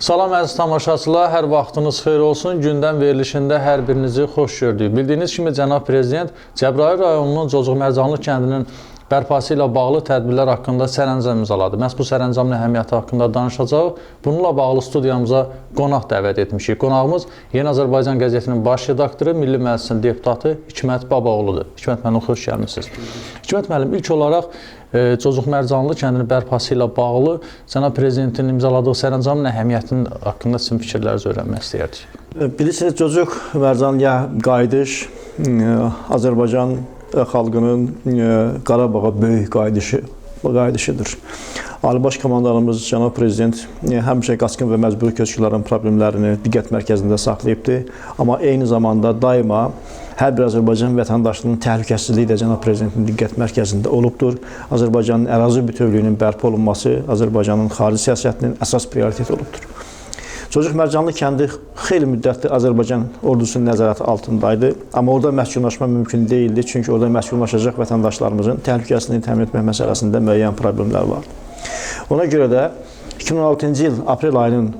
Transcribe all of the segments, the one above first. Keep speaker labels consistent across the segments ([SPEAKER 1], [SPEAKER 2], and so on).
[SPEAKER 1] Salam əziz tamaşaçılar, hər vaxtınız xeyir olsun. Gündəm verilişində hər birinizi xoş gördük. Bildiyiniz kimi Cənab Prezident Cəbrayıl rayonunun Cocuq Mərcanlı kəndinin bərpası ilə bağlı tədbirlər haqqında sərəncam imzaladı. Məhz bu sərəncamın əhəmiyyəti haqqında danışacağıq. Bununla bağlı studiyamıza qonaq dəvət etmişik. Qonağımız Yeni Azərbaycan qəzetinin baş redaktoru, Milli Məclisin deputatı Hikmət Babaoğludur. Hikmət müəllim, xoş gəlmisiniz. Hikmət müəllim, ilk olaraq Cocuq Mərcanlı kəndinin bərpası ilə bağlı Cənab Prezidentin imzaladığı sərəncamın əhəmiyyətinin haqqında sizin fikirlərinizi öyrənmək istəyərdik.
[SPEAKER 2] Bilirsiniz, Cocuq Mərcanlıya qayıdış Azərbaycan xalqının Qarabağa böyük qayıdışıdır. Ali Baş Komandanımız Cənab Prezident həmişə qaçqın və məcburi köçkünlərin problemlərini diqqət mərkəzində saxlayıbdır. Amma eyni zamanda daima hər bir Azərbaycan vətəndaşının təhlükəsizliyi də Cənab Prezidentin diqqət mərkəzində olubdur. Azərbaycanın ərazi bütövlüyünün bərpa olunması Azərbaycanın xarici siyasətinin əsas prioriteti olubdur. Cocuq Mərcanlı kəndi xeyli müddətli Azərbaycan ordusunun nəzarəti altındaydı. Amma orada məskunlaşma mümkün deyildi. Çünki orada məskunlaşacaq vətəndaşlarımızın təhlükəsizliyini təmin etmək məsələsində müəyyən problemlər var. Ona görə də 2016-cı il aprel ayının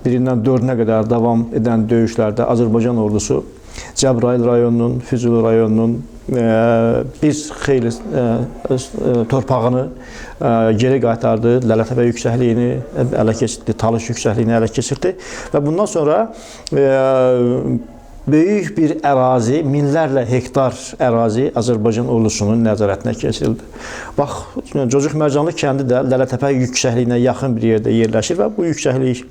[SPEAKER 2] 1-dən 4-nə qədər davam edən döyüşlərdə Azərbaycan ordusu Cəbrayıl rayonunun, Füzuli rayonunun bir xeyli torpağını geri qaytardı, Lələtəpə yüksəkliyini ələ keçirdi, Talış yüksəkliyini ələ keçirdi və bundan sonra böyük bir ərazi, minlərlə hektar ərazi Azərbaycan ordusunun nəzarətinə keçirildi. Bax, Cocuq Mərcanlı kəndi də Lələtəpə yüksəkliyinə yaxın bir yerdə yerləşir və bu yüksəklik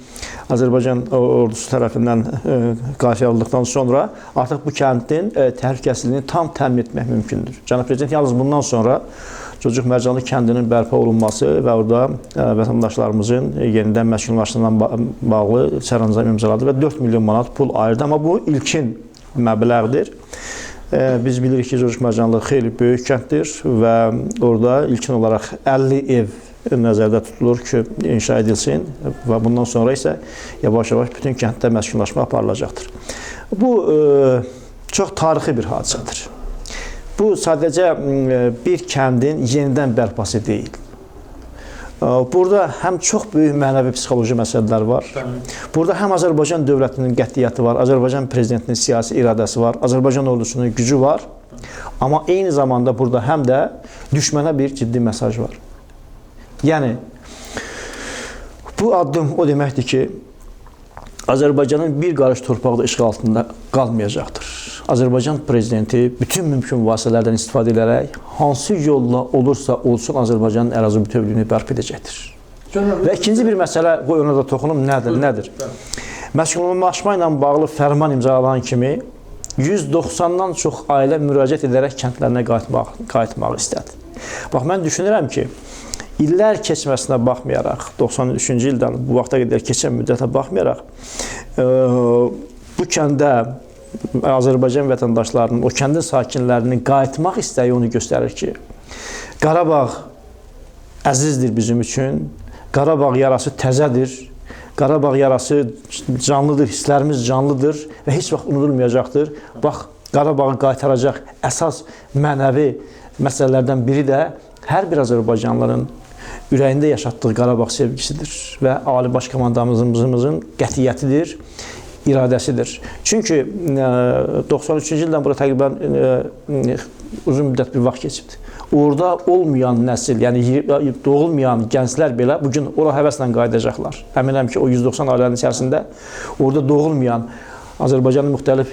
[SPEAKER 2] Azərbaycan ordusu tərəfindən qarşıya alındıqdan sonra artıq bu kəndin təhlükəsizliyini tam təmin etmək mümkündür. Cənab Prezident yalnız bundan sonra Cocuq Mərcanlı kəndinin bərpa olunması və orada vətəndaşlarımızın yenidən məskunlaşdırılan bağlı sərəncam imzaladı və 4 milyon manat pul ayırdı. Amma bu ilkin məbləğdir. Biz bilirik ki, Cocuq Mərcanlı xeyli böyük kənddir və orada ilkin olaraq 50 ev nəzərdə tutulur ki, inşa edilsin və bundan sonra isə yavaş-yavaş bütün kənddə məskunlaşma aparılacaqdır. Bu çox tarixi bir hadisədir. Bu sadəcə bir kəndin yenidən bərpası deyil. Burada həm çox böyük mənəvi psixoloji məsələlər var. Burada həm Azərbaycan dövlətinin qətiyyəti var, Azərbaycan prezidentinin siyasi iradəsi var, Azərbaycan ordusunun gücü var. Amma eyni zamanda burada həm də düşmənə bir ciddi mesaj var. Yəni, bu addım o deməkdir ki, Azərbaycanın bir qarış torpağı da işğal altında qalmayacaqdır. Azərbaycan prezidenti bütün mümkün vasitələrdən istifadə edərək hansı yolla olursa olsun Azərbaycanın ərazi bütövlüyünü bərpa edəcəkdir. Və ikinci bir məsələ, qoy ona da toxunum, nədir? Məskunlaşma ilə bağlı fərman imzalanan kimi 190-dan çox ailə müraciət edərək kəndlərinə qayıtmaq istədi. Bax, mən düşünürəm ki, illər keçməsinə baxmayaraq, 93-cü ildən bu vaxta qədər keçən müddətə baxmayaraq, bu kəndə Azərbaycan vətəndaşlarının, o kəndin sakinlərinin qayıtmaq istəyi onu göstərir ki, Qarabağ əzizdir bizim üçün, Qarabağ yarası təzədir, Qarabağ yarası canlıdır, hisslərimiz canlıdır və heç vaxt unudulmayacaqdır. Bax, Qarabağı qaytaracaq əsas mənəvi məsələlərdən biri də hər bir Azərbaycanlıların ürəyində yaşatdığı Qarabağ sevgisidir və Ali Baş Komandanımızın qətiyyətidir, iradəsidir. Çünki 93-cü ildən bura təqribən uzun müddət bir vaxt keçibdir. Orada olmayan nəsil, yəni doğulmayan gənclər belə bugün ora həvəslə qayıdacaqlar. Əminəm ki, o 190 ailənin içərisində orada doğulmayan Azərbaycanın müxtəlif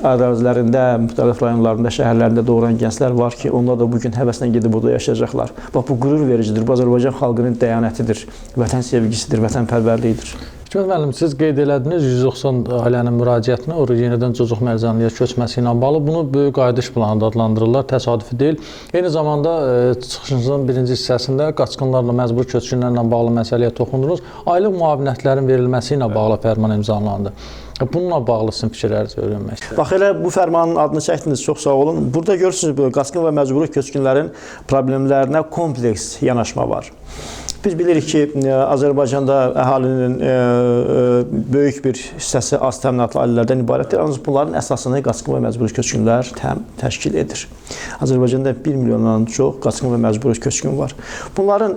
[SPEAKER 2] ərazilərində, müxtəlif rayonlarında, şəhərlərində doğuran gənclər var ki, onlar da bugün həvəslə gedib burada yaşayacaqlar. Bax, bu qürur vericidir, bu Azərbaycan xalqının dəyanətidir, vətən sevgisidir, vətənpərvərliyidir.
[SPEAKER 1] Hikmət müəllim, siz qeyd elədiniz 190 ailənin müraciətini, orada yenidən Cocuq Mərcanlıya köçməsi ilə bağlı. Bunu böyük qayıdış planı adlandırırlar, təsadüfi deyil. Eyni zamanda çıxışınızın birinci hissəsində qaçqınlarla, məcbur köçkünlərlə bağlı məsələyə toxundunuz. Aylıq müavinətlərin verilməsi ilə bağlı fərman imzalandı. Bununla bağlı sizin fikirlərinizi öyrənmək istəyirəm.
[SPEAKER 2] Bax, elə bu fərmanın adını çəkdiniz, çox sağ olun. Burada görürsünüz, qaçqın və məcburi köçkünlərin problemlərinə kompleks yanaşma var. Biz bilirik ki, Azərbaycanda əhalinin böyük bir hissəsi az təminatlı ailələrdən ibarətdir. Ancaq bunların əsasını qaçqın və məcburi köçkünlər təşkil edir. Azərbaycanda 1 milyondan çox qaçqın və məcburi köçkün var. Bunların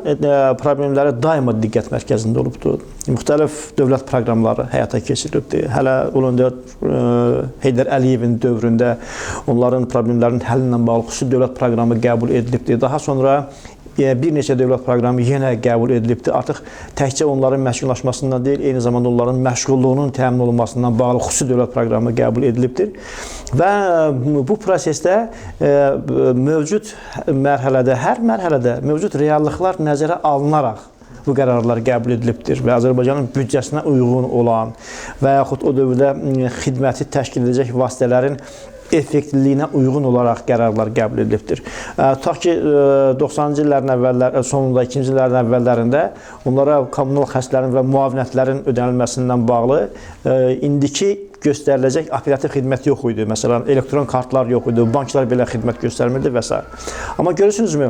[SPEAKER 2] problemləri daima diqqət mərkəzində olubdur. Müxtəlif dövlət proqramları həyata keçirilibdir. Hələ Ulu Öndər Heydər Əliyevin dövründə onların problemlərinin həlli ilə bağlı xüsusi dövlət proqramı qəbul edilibdir. Daha sonra bir neçə dövlət proqramı yenə qəbul edilibdir. Artıq təkcə onların məskunlaşmasından deyil, eyni zamanda onların məşğulluğunun təmin olunmasından bağlı xüsusi dövlət proqramı qəbul edilibdir. Və bu prosesdə mövcud mərhələdə, hər mərhələdə mövcud reallıqlar nəzərə alınaraq bu qərarlar qəbul edilibdir və Azərbaycanın büdcəsinə uyğun olan və yaxud o dövrdə xidməti təşkil edəcək vasitələrin effektivliyinə uyğun olaraq qərarlar qəbul edilibdir. Tutaq ki, 90-cı illərin sonunda, 2-ci illərin əvvəllərində onlara kommunal xərclərin və müavinətlərin ödənilməsindən bağlı indiki göstəriləcək operativ xidmət yox idi. Məsələn, elektron kartlar yox idi, banklar belə xidmət göstərmirdi və s. Amma görürsünüzmü,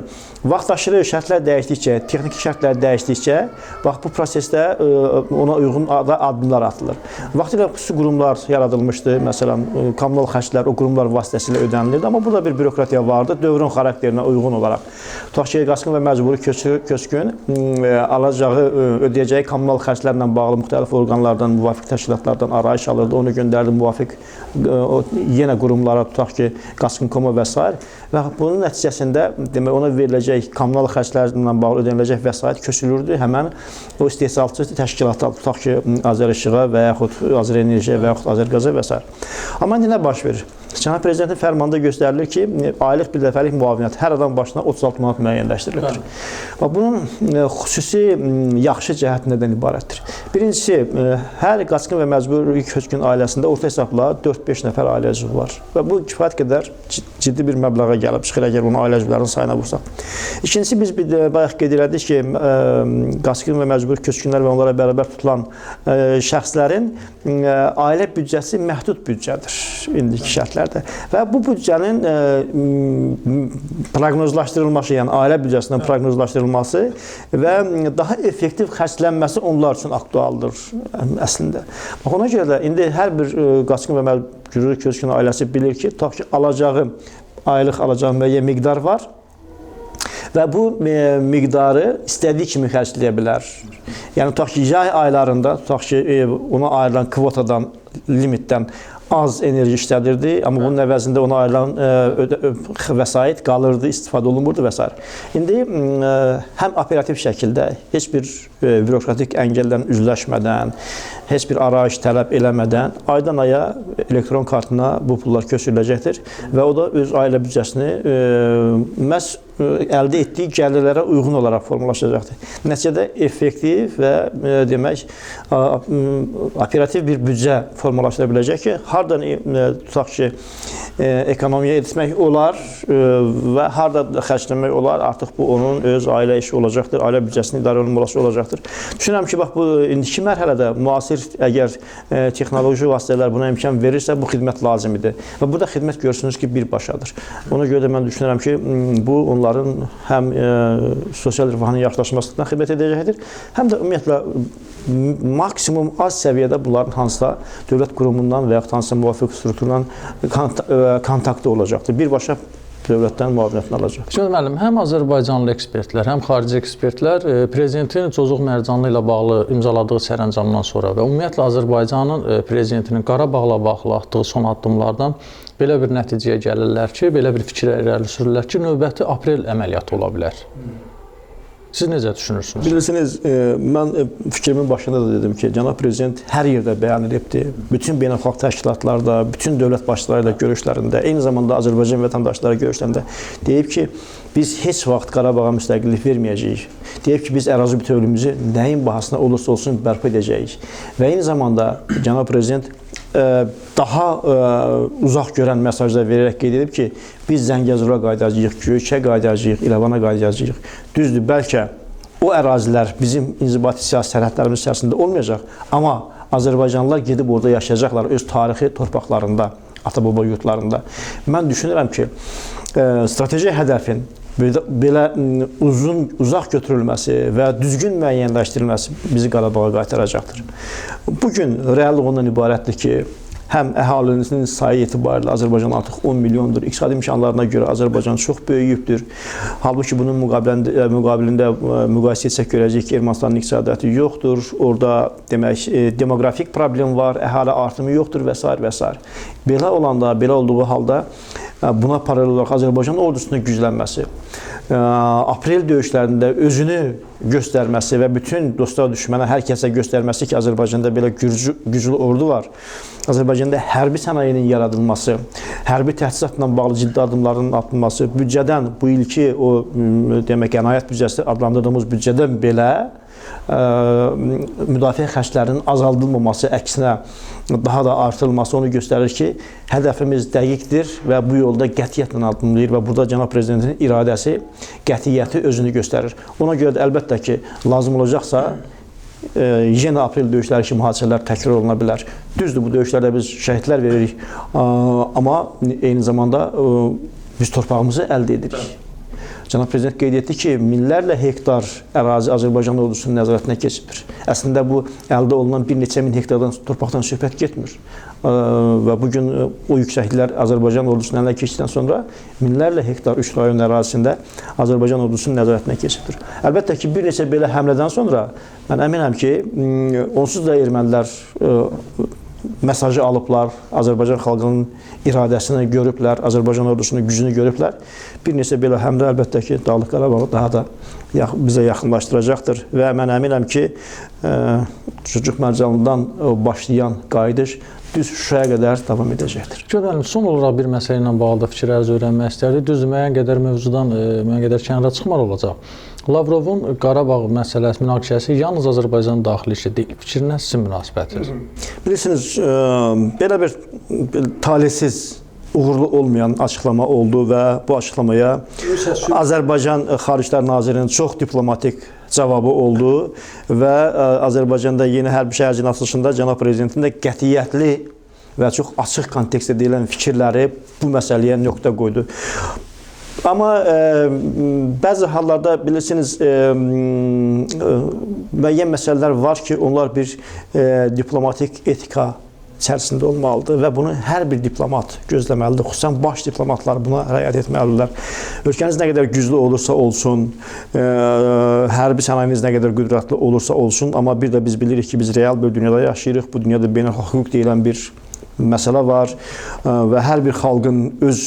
[SPEAKER 2] vaxt aşırı şərtlər dəyişdikcə, texniki şərtlər dəyişdikcə, bax bu prosesdə ona uyğun addımlar atılır. Vaxtilə xüsusi qurumlar yaradılmışdı. Məsələn, kommunal xərclər o qurumlar vasitəsilə ödənilirdi. Amma burada bir bürokratiya vardı, dövrün xarakterinə uyğun olaraq. Tutaq ki, qaçqın və məcburi köçkün alacağı, ödəyəcəyi kommunal xərclərlə bağlı müxtəlif orqanlardan, müvafiq təşkilatlardan arayış alırdı. Onu göndərdi müvafiq yenə qurumlara, tutaq ki, Qaçqın.com və s. Və bunun nəticəsində demək, ona veriləcək kommunal xərclərlə bağlı ödəniləcək vəsait köçülürdü həmən o istehsalçı təşkilata, tutaq ki, Azəreşığa və yaxud Azərenerjiyə və yaxud Azərqaza və s. Amma indi nə baş verir? Cənab Prezidentin fərmanında göstərilir ki, aylıq bir dəfəlik müavinət hər adam başına 36 manat müəyyənləşdirilir. Bunun xüsusi yaxşı cəhəti nədən ibarətdir? Birincisi, hər qaçqın və məcburi köçkün ailəsində orta hesabla 4-5 nəfər ailə üzvü var. Və bu kifayət qədər ciddi bir məbləğə gəlib çıxır, əgər bunu ailə üzvlərinin sayına vursaq. İkincisi, biz bayaq qeyd elədik ki, qaçqın və məcburi köçkünlər və onlara bərabər tutulan şəxslərin ailə büdcəsi məhdud büdcədir indiki şərtlər. Və bu büdcənin proqnozlaşdırılması, yəni ailə büdcəsinin proqnozlaşdırılması və daha effektiv xərclənməsi onlar üçün aktualdır əslində. Ona görə də indi hər bir qaçqın və məcburi köçkün ailəsi bilir ki, tutaq ki, aylıq alacağı müəyyən miqdar var və bu miqdarı istədiyi kimi xərcləyə bilər. Yəni, tutaq ki, yay aylarında, tutaq ki, ona ayrılan kvotadan, limitdən az enerji işlədirdi, amma bunun əvəzində ona ayrılan vəsait qalırdı, istifadə olunmurdu və s. İndi həm operativ şəkildə heç bir bürokratik əngəllərlə üzləşmədən, heç bir arayış tələb eləmədən aydan aya elektron kartına bu pullar köçürüləcəkdir və o da öz ailə büdcəsini məhz əldə etdiyi gəlirlərə uyğun olaraq formalaşacaqdır. Nəticədə effektiv və demək operativ bir büdcə formalaşdıra biləcək ki, hardan tutaq ki, ekonomiya etmək olar və harda xərcləmək olar, artıq bu onun öz ailə işi olacaqdır, ailə büdcəsinin idarə olunması olacaqdır. Düşünürəm ki, bax bu indiki mərhələdə müasir əgər texnoloji vasitələr buna imkan verirsə, bu xidmət lazimidir. Və burada xidmət görürsünüz ki, birbaşadır. Ona görə də mən düşünürəm ki, bu onların həm sosial rifahının yaxşılaşmasına xidmət edəcəkdir, həm də ümumiyyətlə maksimum az səviyyədə bunların hansısa dövlət qurumundan və yaxud hansısa müvafiq strukturdan kontaktı olacaqdır. Birbaşa dövlətdən müavinətini alacaq.
[SPEAKER 1] Şimdi müəllim, həm Azərbaycanlı ekspertlər, həm xarici ekspertlər prezidentin Cocuq Mərcanlı ilə bağlı imzaladığı sərəncamdan sonra və ümumiyyətlə Azərbaycanın prezidentinin Qarabağla bağlı atdığı son addımlardan belə bir nəticəyə gəlirlər ki, belə bir fikirə irəli sürürlər ki, növbəti aprel əməliyyatı ola bilər. Siz necə düşünürsünüz?
[SPEAKER 2] Bilirsiniz, mən fikrimin başında da dedim ki, Cənab Prezident hər yerdə bəyan edibdir. Bütün beynəlxalq təşkilatlarda, bütün dövlət başçıları ilə görüşlərində, eyni zamanda Azərbaycan vətəndaşları görüşlərində deyib ki, biz heç vaxt Qarabağa müstəqillik verməyəcəyik. Deyib ki, biz ərazi bütövlüyümüzü nəyin bahasına olursa olsun bərpa edəcəyik. Və eyni zamanda Cənab Prezident daha uzaq görən mesajlar verərək qeyd edib ki, biz Zəngəzura qayıdacağıq, Göyçə qayıdacağıq, İrəvana qayıdacağıq. Düzdür, bəlkə o ərazilər bizim inzibati siyasi sərhədlərimiz içərisində olmayacaq, amma Azərbaycanlılar gedib orada yaşayacaqlar öz tarixi torpaqlarında, ata-baba yurtlarında. Mən düşünürəm ki, strateji hədəfin belə uzaq götürülməsi və düzgün müəyyənləşdirilməsi bizi Qarabağa qaytaracaqdır. Bugün reallıq ondan ibarətdir ki, həm əhalinin sayı etibarilə Azərbaycan artıq 10 milyondur. İqtisadi imkanlarına görə Azərbaycan çox böyüyübdür. Halbuki bunun müqabilində müqayisə etsək görəcəyik ki, Ermənistanın iqtisadiyyatı yoxdur. Orada demək demoqrafik problem var, əhali artımı yoxdur və s. və s. Belə olanda, belə olduğu halda buna paralel olaraq Azərbaycan ordusunun güclənməsi, aprel döyüşlərində özünü göstərməsi və bütün dostlar düşmənə hər kəsə göstərməsi ki, Azərbaycanda belə güclü ordu var. Azərbaycanda hərbi sənayinin yaradılması, hərbi təchizatla bağlı ciddi addımların atılması, büdcədən bu ilki o demək qənaət büdcəsi adlandırdığımız büdcədən belə müdafiə xərclərinin azaldılmaması, əksinə daha da artırılması onu göstərir ki, hədəfimiz dəqiqdir və bu yolda qətiyyətlə addımlayır və burada cənab prezidentin iradəsi, qətiyyəti özünü göstərir. Ona görə də əlbəttə ki, lazım olacaqsa yenə aprel döyüşləri kimi hadisələr təkrar oluna bilər. Düzdür, bu döyüşlərdə biz şəhidlər veririk, amma eyni zamanda biz torpağımızı əldə edirik. Cənab prezident qeyd etdi ki, minlərlə hektar ərazi Azərbaycan ordusunun nəzarətinə keçibdir. Əslində bu əldə olunan bir neçə min hektardan torpaqdan söhbət getmir. Və bugün o yüksəkliklər Azərbaycan ordusunun əlinə keçdikdən sonra minlərlə hektar 3 rayon ərazisində Azərbaycan ordusunun nəzarətinə keçibdir. Əlbəttə ki, bir neçə belə həmlədən sonra mən əminəm ki, onsuz da ermənilər mesajı alıblar, Azərbaycan xalqının iradəsini görüblər, Azərbaycan ordusunun gücünü görüblər. Bir neçə belə həmlə əlbəttə ki, Dağlıq Qarabağı daha da bizə yaxınlaşdıracaqdır və mən əminəm ki, Çocuq Mərcanlıdan başlayan qayıdış düz Şuşaya qədər davam edəcəkdir.
[SPEAKER 1] Görəlim, son olaraq bir məsələ ilə bağlı fikirlərinizi öyrənmək istərdik. Düz müəyyən qədər mövzudan müəyyən qədər kənara çıxmalı olacaq. Lavrovun Qarabağ məsələsi münaqişəsi yalnız Azərbaycan daxili işi deyil. Fikrinə sizin münasibətiniz?
[SPEAKER 2] Bilirsiniz, belə bir talihsiz, uğurlu olmayan açıqlama oldu və bu açıqlamaya Azərbaycan Xariclər Nazirinin çox diplomatik cavabı oldu və Azərbaycanda yeni hərbi şəhərcinin açılışında cənab prezidentin də qətiyyətli və çox açıq kontekstdə deyilən fikirləri bu məsələyə nöqtə qoydu. Amma bəzi hallarda bilirsiniz, müəyyən məsələlər var ki, onlar bir diplomatik etika içərisində olmalıdır və bunu hər bir diplomat gözləməlidir. Xüsusən baş diplomatlar buna riayət etməlidirlər. Ölkəniz nə qədər güclü olursa olsun, hərbi sənayeniz nə qədər qüdrətli olursa olsun, amma bir də biz bilirik ki, biz real bir dünyada yaşayırıq. Bu dünyada beynəlxalq hüquq deyilən bir məsələ var və hər bir xalqın öz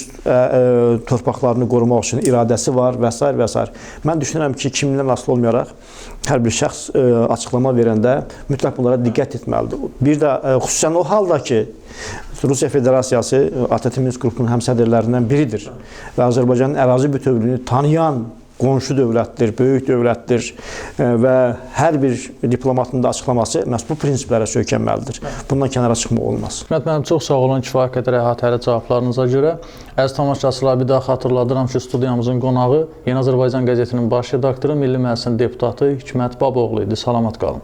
[SPEAKER 2] torpaqlarını qorumaq üçün iradəsi var və s. və s. Mən düşünürəm ki, kimdən asılı olmayaraq hər bir şəxs açıqlama verəndə mütləq bunlara diqqət etməlidir. Bir də xüsusən o halda ki, Rusiya Federasiyası ATƏT Minsk qrupunun həmsədrlərindən biridir və Azərbaycanın ərazi bütövlüyünü tanıyan qonşu dövlətdir, böyük dövlətdir və hər bir diplomatın da açıqlaması məhz bu prinsiplərə söykənməlidir. Bundan kənara çıxmaq olmaz.
[SPEAKER 1] Hikmət müəllim, çox sağ olun kifayət qədər əhatəli cavablarınıza görə. Əziz tamaşaçılar, bir daha xatırladıram ki, studiyamızın qonağı Yeni Azərbaycan qəzetinin baş redaktoru, Milli Məclisin deputatı Hikmət Babaoğlu idi. Salamat qalın.